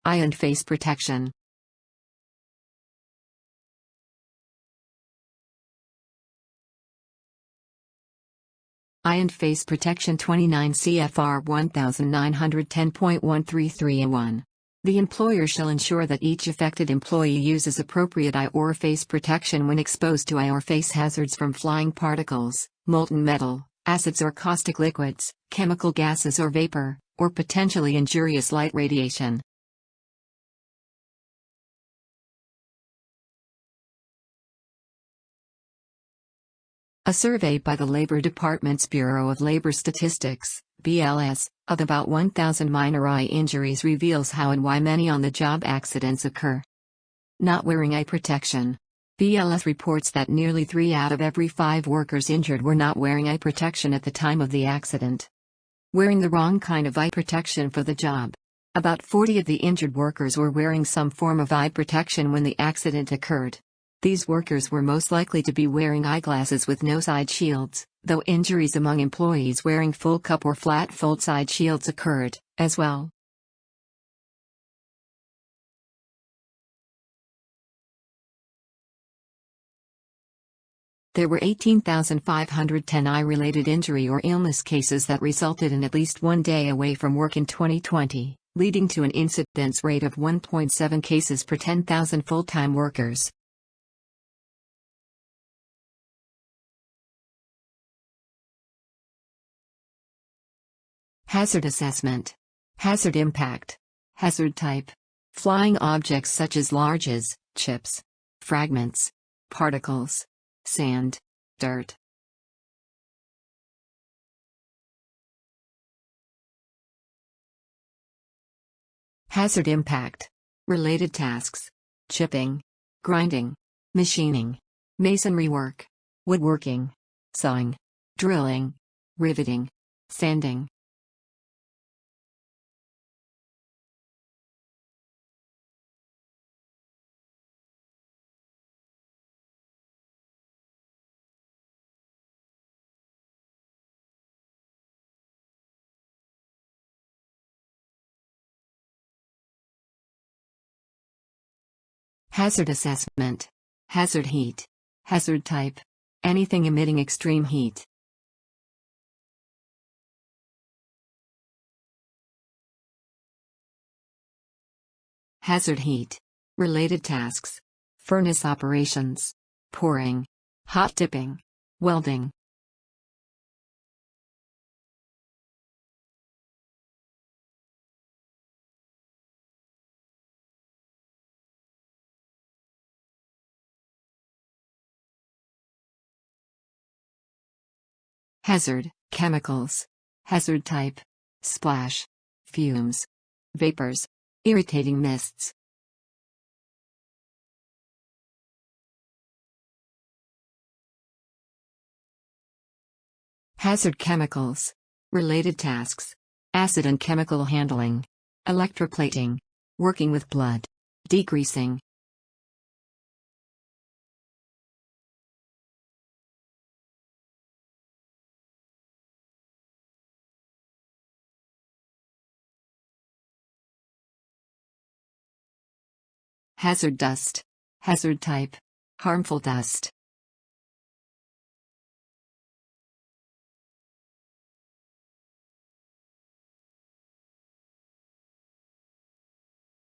Eye and face protection. Eye and face protection 29 CFR 1910.133A1. The employer shall ensure that each affected employee uses appropriate eye or face protection when exposed to eye or face hazards from flying particles, molten metal, acids or caustic liquids, chemical gases or vapor, or potentially injurious light radiation. A survey by the Labor Department's Bureau of Labor Statistics, BLS, of about 1,000 minor eye injuries reveals how and why many on-the-job accidents occur. Not wearing eye protection. BLS reports that nearly 3 out of every 5 workers injured were not wearing eye protection at the time of the accident. Wearing the wrong kind of eye protection for the job. About 40 of the injured workers were wearing some form of eye protection when the accident occurred. These workers were most likely to be wearing eyeglasses with no side shields, though injuries among employees wearing full cup or flat fold side shields occurred, as well. There were 18,510 eye-related injury or illness cases that resulted in at least 1 day away from work in 2020, leading to an incidence rate of 1.7 cases per 10,000 full-time workers. Hazard assessment. Hazard impact. Hazard type. Flying objects such as larges, chips, fragments, particles, sand, dirt. Hazard impact. Related tasks. Chipping, grinding, machining, masonry work, woodworking, sawing, drilling, riveting, sanding. Hazard assessment. Hazard heat. Hazard type. Anything emitting extreme heat. Hazard heat. Related tasks. Furnace operations. Pouring. Hot dipping. Welding. Hazard, chemicals. Hazard type. Splash. Fumes. Vapors. Irritating mists. Hazard chemicals. Related tasks. Acid and chemical handling. Electroplating. Working with blood. Degreasing. Hazard dust. Hazard type. Harmful dust.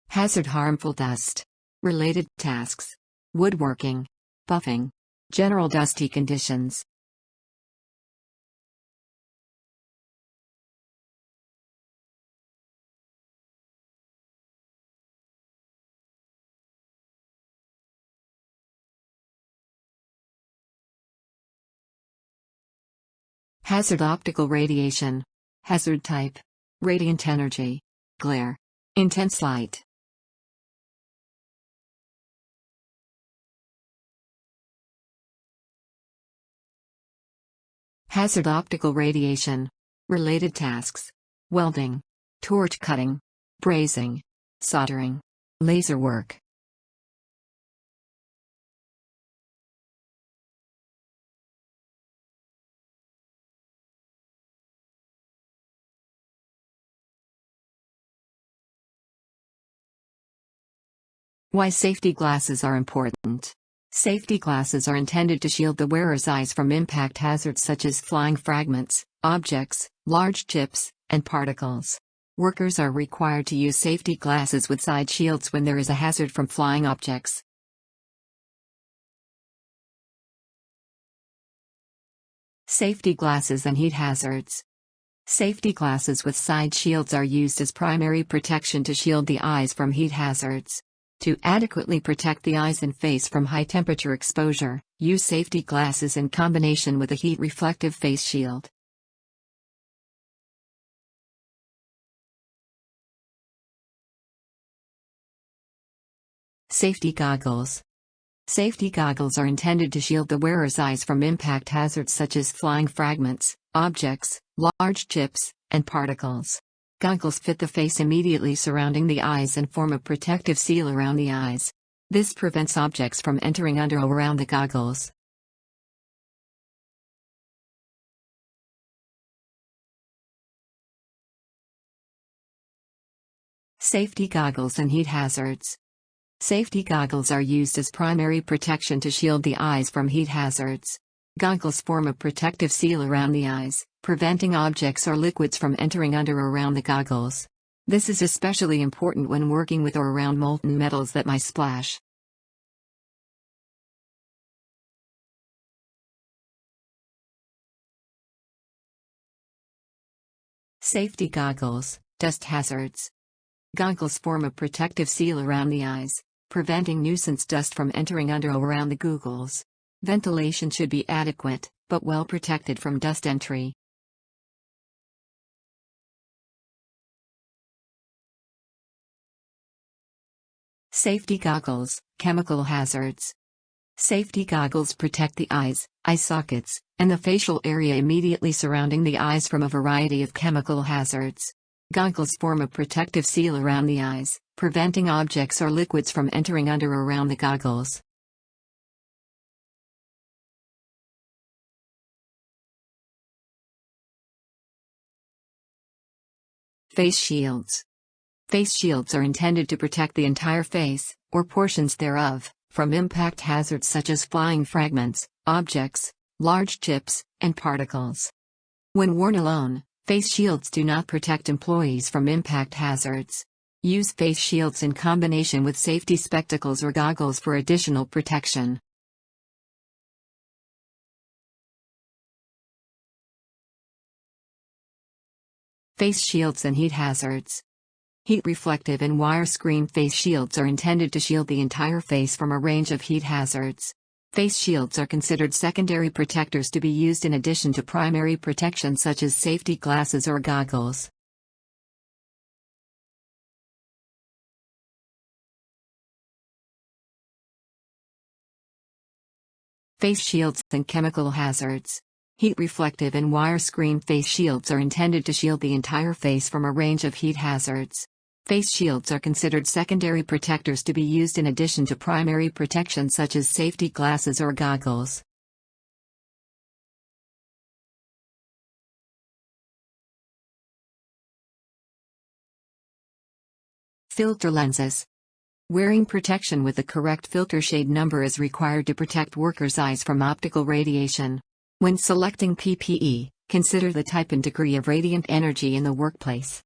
Hazard harmful dust. Related tasks. Woodworking. Buffing. General dusty conditions. Hazard optical radiation. Hazard type. Radiant energy. Glare. Intense light. Hazard optical radiation. Related tasks. Welding. Torch cutting. Brazing. Soldering. Laser work. Why safety glasses are important. Safety glasses are intended to shield the wearer's eyes from impact hazards such as flying fragments, objects, large chips, and particles. Workers are required to use safety glasses with side shields when there is a hazard from flying objects. Safety glasses and heat hazards. Safety glasses with side shields are used as primary protection to shield the eyes from heat hazards. To adequately protect the eyes and face from high-temperature exposure, use safety glasses in combination with a heat-reflective face shield. Safety goggles. Safety goggles are intended to shield the wearer's eyes from impact hazards such as flying fragments, objects, large chips, and particles. Goggles fit the face immediately surrounding the eyes and form a protective seal around the eyes. This prevents objects from entering under or around the goggles. Safety goggles and heat hazards. Safety goggles are used as primary protection to shield the eyes from heat hazards. Goggles form a protective seal around the eyes, preventing objects or liquids from entering under or around the goggles. This is especially important when working with or around molten metals that might splash. Safety goggles, dust hazards. Goggles form a protective seal around the eyes, preventing nuisance dust from entering under or around the goggles. Ventilation should be adequate, but well protected from dust entry. Safety goggles, chemical hazards. Safety goggles protect the eyes, eye sockets, and the facial area immediately surrounding the eyes from a variety of chemical hazards. Goggles form a protective seal around the eyes, preventing objects or liquids from entering under or around the goggles. Face shields. Face shields are intended to protect the entire face, or portions thereof, from impact hazards such as flying fragments, objects, large chips, and particles. When worn alone, face shields do not protect employees from impact hazards. Use face shields in combination with safety spectacles or goggles for additional protection. Face shields and heat hazards. Heat-reflective and wire-screen face shields are intended to shield the entire face from a range of heat hazards. Face shields are considered secondary protectors to be used in addition to primary protection such as safety glasses or goggles. Face shields and chemical hazards. Heat-reflective and wire-screen face shields are intended to shield the entire face from a range of heat hazards. Face shields are considered secondary protectors to be used in addition to primary protection such as safety glasses or goggles. Filter lenses. Wearing protection with the correct filter shade number is required to protect workers' eyes from optical radiation. When selecting PPE, consider the type and degree of radiant energy in the workplace.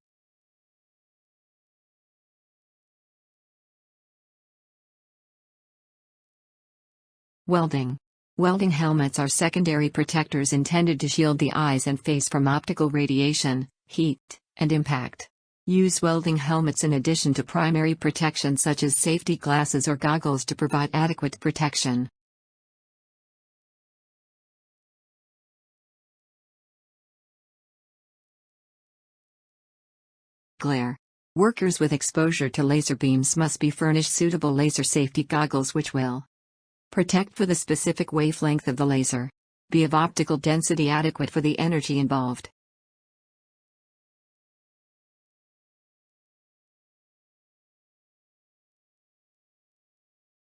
Welding. Welding helmets are secondary protectors intended to shield the eyes and face from optical radiation, heat, and impact. Use welding helmets in addition to primary protection such as safety glasses or goggles to provide adequate protection. Glare. Workers with exposure to laser beams must be furnished suitable laser safety goggles which will protect for the specific wavelength of the laser. Be of optical density adequate for the energy involved.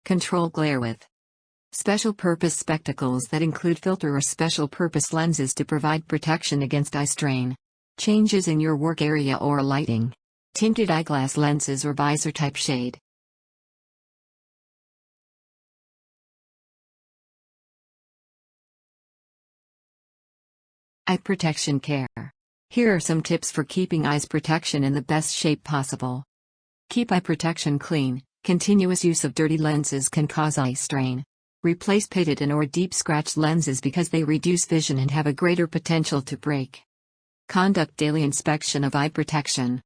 Control glare with special purpose spectacles that include filter or special purpose lenses to provide protection against eye strain. Changes in your work area or lighting. Tinted eyeglass lenses or visor type shade. Eye protection care. Here are some tips for keeping eyes protection in the best shape possible. Keep eye protection clean. Continuous use of dirty lenses can cause eye strain. Replace pitted and or deep scratch lenses because they reduce vision and have a greater potential to break. Conduct daily inspection of eye protection.